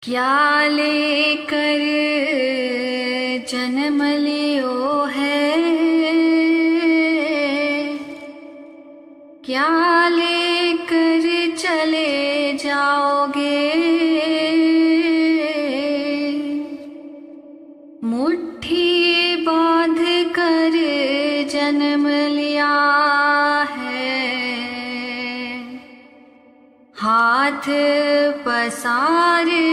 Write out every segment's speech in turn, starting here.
क्या लेकर जन्म लियो है, क्या लेकर चले जाओगे। मुट्ठी बांध कर जन्म लिया है, हाथ पसारे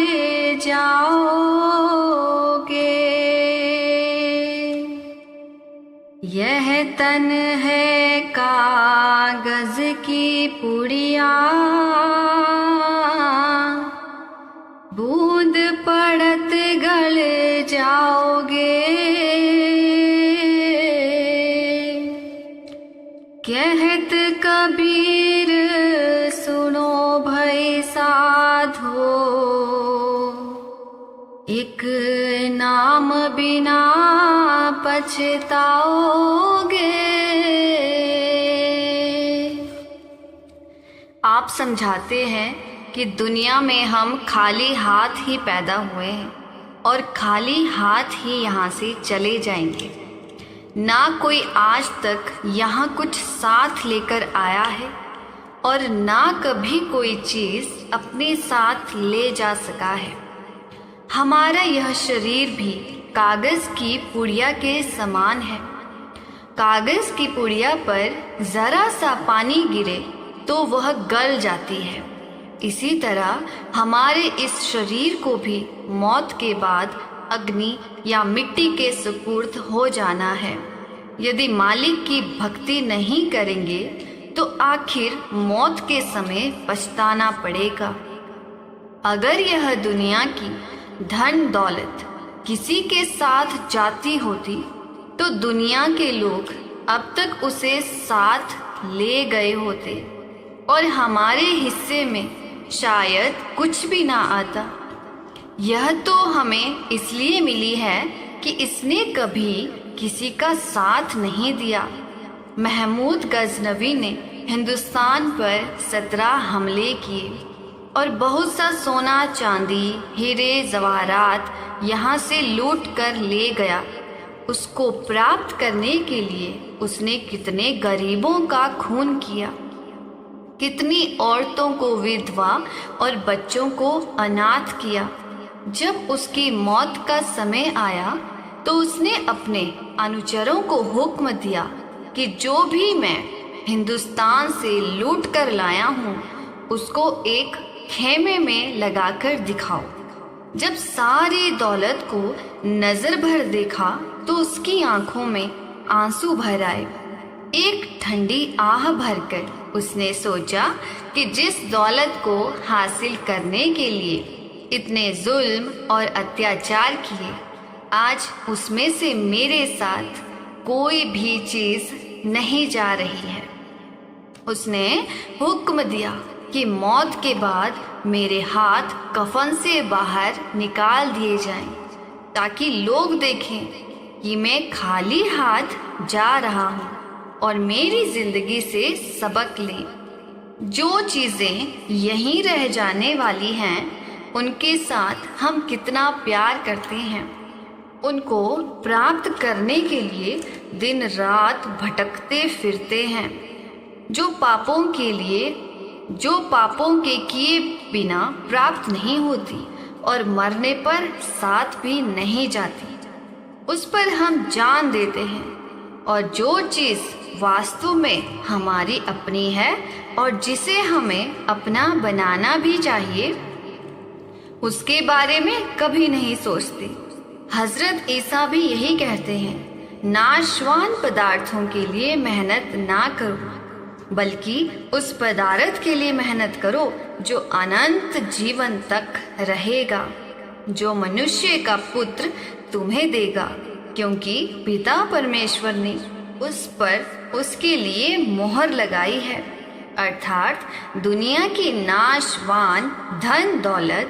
जाओगे। यह तन है कागज की पुड़िया, बूंद पड़त गल जाओगे। कहत कबीर सुनो भई साधो, एक नाम बिना पछताओगे। आप समझाते हैं कि दुनिया में हम खाली हाथ ही पैदा हुए हैं और खाली हाथ ही यहाँ से चले जाएंगे। ना कोई आज तक यहाँ कुछ साथ लेकर आया है और ना कभी कोई चीज़ अपने साथ ले जा सका है। हमारा यह शरीर भी कागज़ की पुड़िया के समान है। कागज़ की पुड़िया पर ज़रा सा पानी गिरे तो वह गल जाती है। इसी तरह हमारे इस शरीर को भी मौत के बाद अग्नि या मिट्टी के सुपुर्द हो जाना है। यदि मालिक की भक्ति नहीं करेंगे तो आखिर मौत के समय पछताना पड़ेगा। अगर यह दुनिया की धन दौलत किसी के साथ जाती होती तो दुनिया के लोग अब तक उसे साथ ले गए होते और हमारे हिस्से में शायद कुछ भी ना आता। यह तो हमें इसलिए मिली है कि इसने कभी किसी का साथ नहीं दिया। महमूद गजनवी ने हिंदुस्तान पर 17 हमले किए और बहुत सा सोना चांदी हीरे जवाहरात यहाँ से लूट कर ले गया। उसको प्राप्त करने के लिए उसने कितने गरीबों का खून किया, कितनी औरतों को विधवा और बच्चों को अनाथ किया। जब उसकी मौत का समय आया तो उसने अपने अनुचरों को हुक्म दिया कि जो भी मैं हिंदुस्तान से लूट कर लाया हूँ उसको एक खेमे में लगाकर दिखाओ। जब सारी दौलत को नजर भर देखा तो उसकी आंखों में आंसू भर आए। एक ठंडी आह भरकर उसने सोचा कि जिस दौलत को हासिल करने के लिए इतने जुल्म और अत्याचार किए, आज उसमें से मेरे साथ कोई भी चीज नहीं जा रही है। उसने हुक्म दिया कि मौत के बाद मेरे हाथ कफन से बाहर निकाल दिए जाएं, ताकि लोग देखें कि मैं खाली हाथ जा रहा हूँ और मेरी जिंदगी से सबक लें। जो चीज़ें यहीं रह जाने वाली हैं उनके साथ हम कितना प्यार करते हैं, उनको प्राप्त करने के लिए दिन रात भटकते फिरते हैं। जो पापों के किए बिना प्राप्त नहीं होती और मरने पर साथ भी नहीं जाती, उस पर हम जान देते हैं। और जो चीज़ वास्तव में हमारी अपनी है और जिसे हमें अपना बनाना भी चाहिए, उसके बारे में कभी नहीं सोचते। हजरत ईसा भी यही कहते हैं, नाशवान पदार्थों के लिए मेहनत ना करो, बल्कि उस पदार्थ के लिए मेहनत करो जो अनंत जीवन तक रहेगा, जो मनुष्य का पुत्र तुम्हें देगा, क्योंकि पिता परमेश्वर ने उस पर उसके लिए मोहर लगाई है। अर्थात दुनिया की नाशवान धन दौलत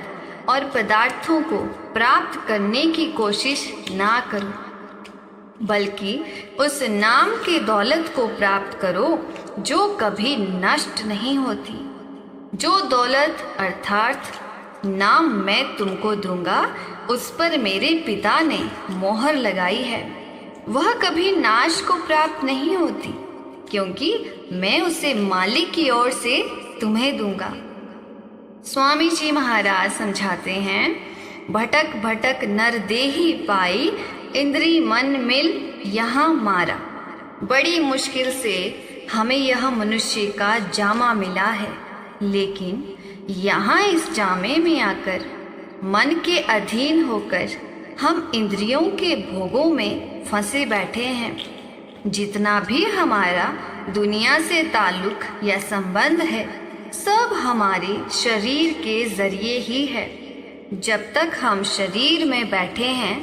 और पदार्थों को प्राप्त करने की कोशिश ना करो, बल्कि उस नाम की दौलत को प्राप्त करो जो कभी नष्ट नहीं होती। जो दौलत अर्थात नाम मैं तुमको दूंगा, उस पर मेरे पिता ने मोहर लगाई है। वह कभी नाश को प्राप्त नहीं होती, क्योंकि मैं उसे मालिक की ओर से तुम्हें दूंगा। स्वामी जी महाराज समझाते हैं, भटक भटक नर देही पाई, इंद्री मन मिल यहाँ मारा। बड़ी मुश्किल से हमें यह मनुष्य का जामा मिला है, लेकिन यहाँ इस जामे में आकर मन के अधीन होकर हम इंद्रियों के भोगों में फंसे बैठे हैं। जितना भी हमारा दुनिया से ताल्लुक या संबंध है, सब हमारे शरीर के जरिए ही है। जब तक हम शरीर में बैठे हैं,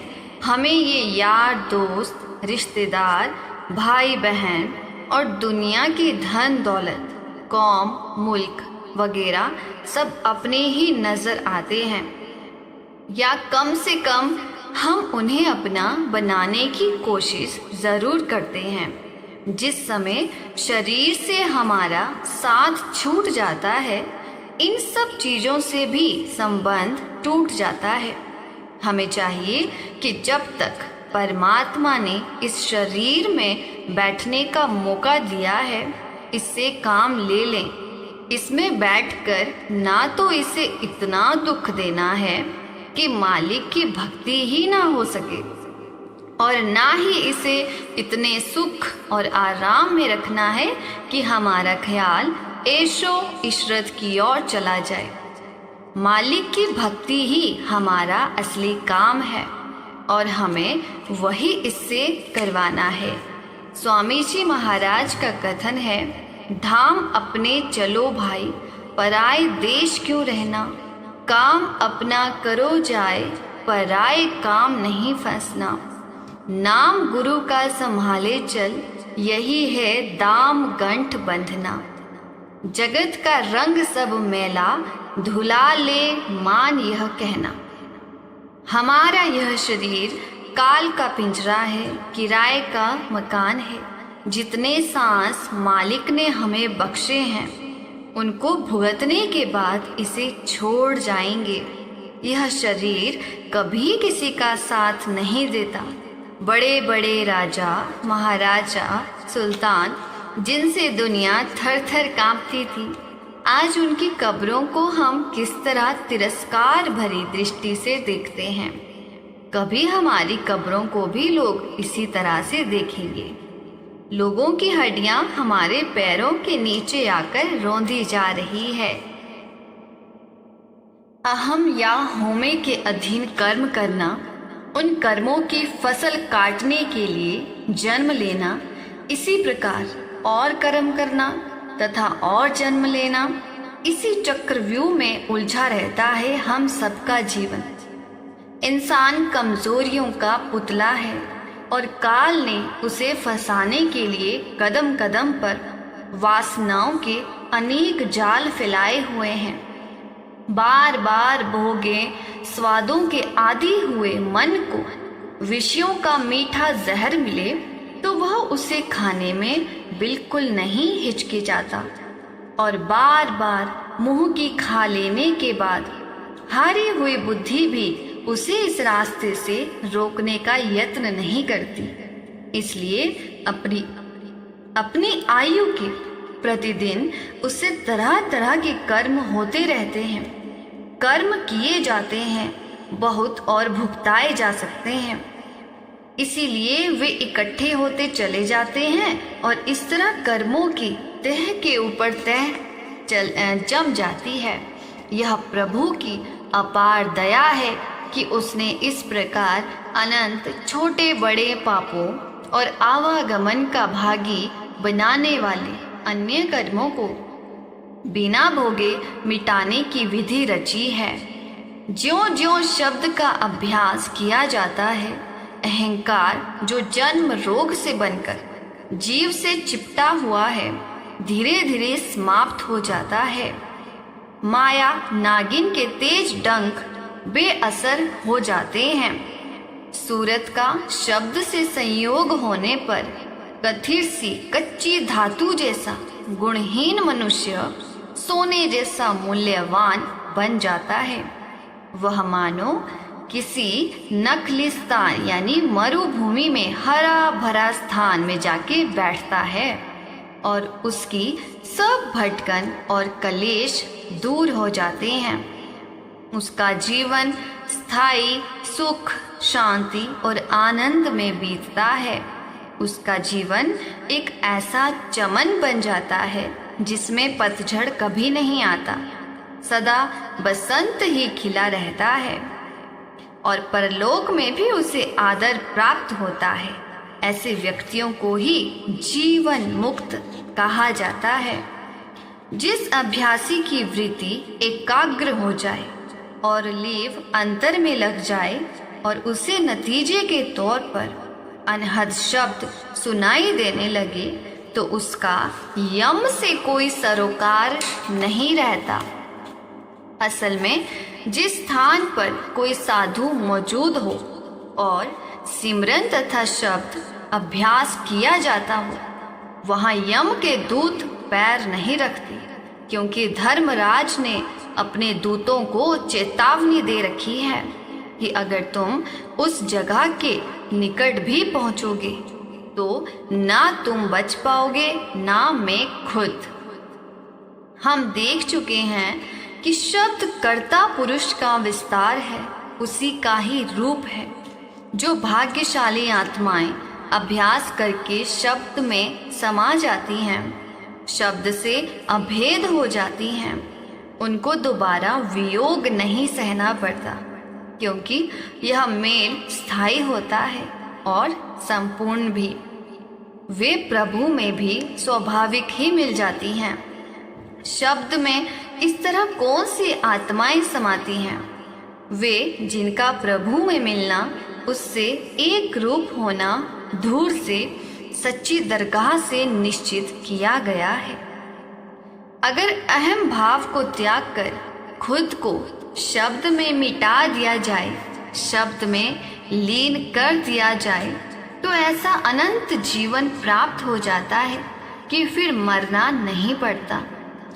हमें ये यार दोस्त, रिश्तेदार, भाई बहन और दुनिया की धन दौलत, कौम, मुल्क वगैरह सब अपने ही नज़र आते हैं, या कम से कम हम उन्हें अपना बनाने की कोशिश ज़रूर करते हैं। जिस समय शरीर से हमारा साथ छूट जाता है, इन सब चीज़ों से भी संबंध टूट जाता है। हमें चाहिए कि जब तक परमात्मा ने इस शरीर में बैठने का मौका दिया है, इससे काम ले लें। इसमें बैठकर ना तो इसे इतना दुख देना है कि मालिक की भक्ति ही ना हो सके, और ना ही इसे इतने सुख और आराम में रखना है कि हमारा ख्याल ऐशो इशरत की ओर चला जाए। मालिक की भक्ति ही हमारा असली काम है और हमें वही इससे करवाना है। स्वामी जी महाराज का कथन है, धाम अपने चलो भाई, पराए देश क्यों रहना। काम अपना करो जाए, पराए काम नहीं फंसना। नाम गुरु का संभाले चल, यही है दाम गंठ बंधना। जगत का रंग सब मैला, धुला ले मान यह कहना। हमारा यह शरीर काल का पिंजरा है, किराए का मकान है। जितने सांस मालिक ने हमें बख्शे हैं, उनको भुगतने के बाद इसे छोड़ जाएंगे। यह शरीर कभी किसी का साथ नहीं देता। बड़े बड़े राजा, महाराजा, सुल्तान, जिनसे दुनिया थर थर कांपती थी, आज उनकी कब्रों को हम किस तरह तिरस्कार भरी दृष्टि से देखते हैं। कभी हमारी कब्रों को भी लोग इसी तरह से देखेंगे। लोगों की हड्डियां हमारे पैरों के नीचे आकर रौंदी जा रही है। अहम या होमे के अधीन कर्म करना, उन कर्मों की फसल काटने के लिए जन्म लेना, इसी प्रकार और कर्म करना तथा और जन्म लेना, इसी चक्रव्यूह में उलझा रहता है हम सबका जीवन। इंसान कमजोरियों का पुतला है और काल ने उसे फंसाने के लिए कदम कदम पर वासनाओं के अनेक जाल फैलाए हुए हैं। बार बार भोगे स्वादों के आदी हुए मन को विषयों का मीठा जहर मिले तो वह उसे खाने में बिल्कुल नहीं हिचकिचाता, और बार बार मुंह की खा लेने के बाद हारी हुई बुद्धि भी उसे इस रास्ते से रोकने का यत्न नहीं करती। इसलिए अपनी आयु के प्रतिदिन उससे तरह तरह के कर्म होते रहते हैं। कर्म किए जाते हैं, बहुत और भुगताए जा सकते हैं, इसीलिए वे इकट्ठे होते चले जाते हैं और इस तरह कर्मों की तह के ऊपर तह जम जाती है। यह प्रभु की अपार दया है कि उसने इस प्रकार अनंत छोटे बड़े पापों और आवागमन का भागी बनाने वाले अन्य कर्मों को बिना भोगे मिटाने की विधि रची है। ज्यों ज्यों शब्द का अभ्यास किया जाता है, अहंकार जो जन्म रोग से बनकर जीव से चिपटा हुआ है, धीरे धीरे समाप्त हो जाता है। माया नागिन के तेज डंक बेअसर हो जाते हैं। सूरत का शब्द से संयोग होने पर कथिर सी कच्ची धातु जैसा गुणहीन मनुष्य सोने जैसा मूल्यवान बन जाता है। वह मानो किसी नखलिस्तान यानी मरुभूमि में हरा भरा स्थान में जाके बैठता है और उसकी सब भटकन और कलेश दूर हो जाते हैं। उसका जीवन स्थायी सुख, शांति और आनंद में बीतता है। उसका जीवन एक ऐसा चमन बन जाता है जिसमें पतझड़ कभी नहीं आता, सदा बसंत ही खिला रहता है और परलोक में भी उसे आदर प्राप्त होता है। ऐसे व्यक्तियों को ही जीवन मुक्त कहा जाता है। जिस अभ्यासी की वृत्ति एकाग्र हो जाए और लीव अंतर में लग जाए और उसे नतीजे के तौर पर अनहद शब्द सुनाई देने लगे तो उसका यम से कोई सरोकार नहीं रहता। असल में जिस स्थान पर कोई साधु मौजूद हो और सिमरन तथा शब्द अभ्यास किया जाता हो, वहाँ यम के दूत पैर नहीं रखते, क्योंकि धर्मराज ने अपने दूतों को चेतावनी दे रखी है कि अगर तुम उस जगह के निकट भी पहुंचोगे तो ना तुम बच पाओगे, ना मैं खुद। हम देख चुके हैं कि शब्द कर्ता पुरुष का विस्तार है, उसी का ही रूप है। जो भाग्यशाली आत्माएं अभ्यास करके शब्द में समा जाती हैं, शब्द से अभेद हो जाती हैं, उनको दोबारा वियोग नहीं सहना पड़ता, क्योंकि यह मेल स्थायी होता है और संपूर्ण भी। वे प्रभु में भी स्वाभाविक ही मिल जाती हैं। शब्द में इस तरह कौन सी आत्माएं समाती हैं? वे जिनका प्रभु में मिलना, उससे एक रूप होना दूर से सच्ची दरगाह से निश्चित किया गया है। अगर अहम भाव को त्याग कर खुद को शब्द में मिटा दिया जाए, शब्द में लीन कर दिया जाए, तो ऐसा अनंत जीवन प्राप्त हो जाता है कि फिर मरना नहीं पड़ता।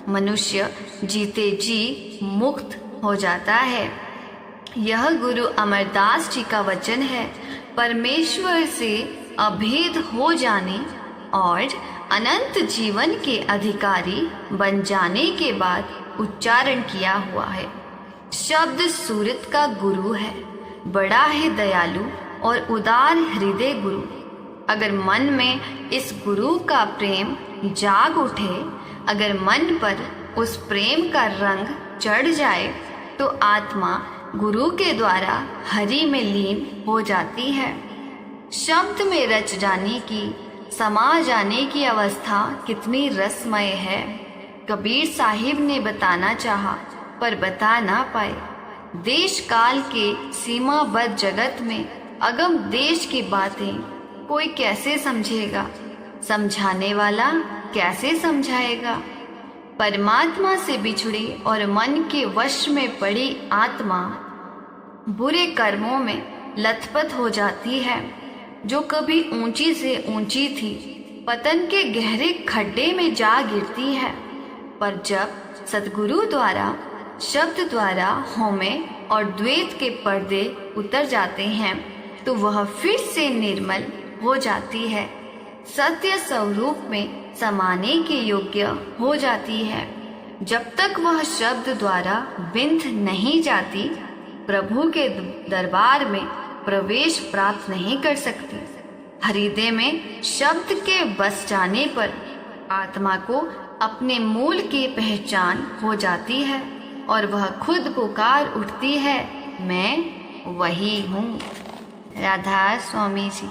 मनुष्य जीते जी मुक्त हो जाता है। यह गुरु अमरदास जी का वचन है। परमेश्वर से अभेद हो जाने और अनंत जीवन के अधिकारी बन जाने के बाद उच्चारण किया हुआ है। शब्द सूरत का गुरु है, बड़ा है दयालु और उदार हृदय गुरु। अगर मन में इस गुरु का प्रेम जाग उठे, अगर मन पर उस प्रेम का रंग चढ़ जाए, तो आत्मा गुरु के द्वारा हरि में लीन हो जाती है। शब्द में रच जाने की, समा जाने की अवस्था कितनी रसमय है। कबीर साहिब ने बताना चाहा पर बता ना पाए। देश काल के सीमाबद्ध जगत में अगम देश की बातें कोई कैसे समझेगा? समझाने वाला कैसे समझाएगा? परमात्मा से बिछड़ी और मन के वश में पड़ी आत्मा बुरे कर्मों में लथपथ हो जाती है। जो कभी ऊंची से ऊंची थी, पतन के गहरे खड्डे में जा गिरती है। पर जब सतगुरु द्वारा, शब्द द्वारा होमे और द्वैत के पर्दे उतर जाते हैं, तो वह फिर से निर्मल हो जाती है, सत्य स्वरूप में समाने के योग्य हो जाती है। जब तक वह शब्द द्वारा बिंध नहीं जाती, प्रभु के दरबार में प्रवेश प्राप्त नहीं कर सकती। हृदय में शब्द के बस जाने पर आत्मा को अपने मूल की पहचान हो जाती है और वह खुद पुकार उठती है, मैं वही हूँ। राधा स्वामी जी।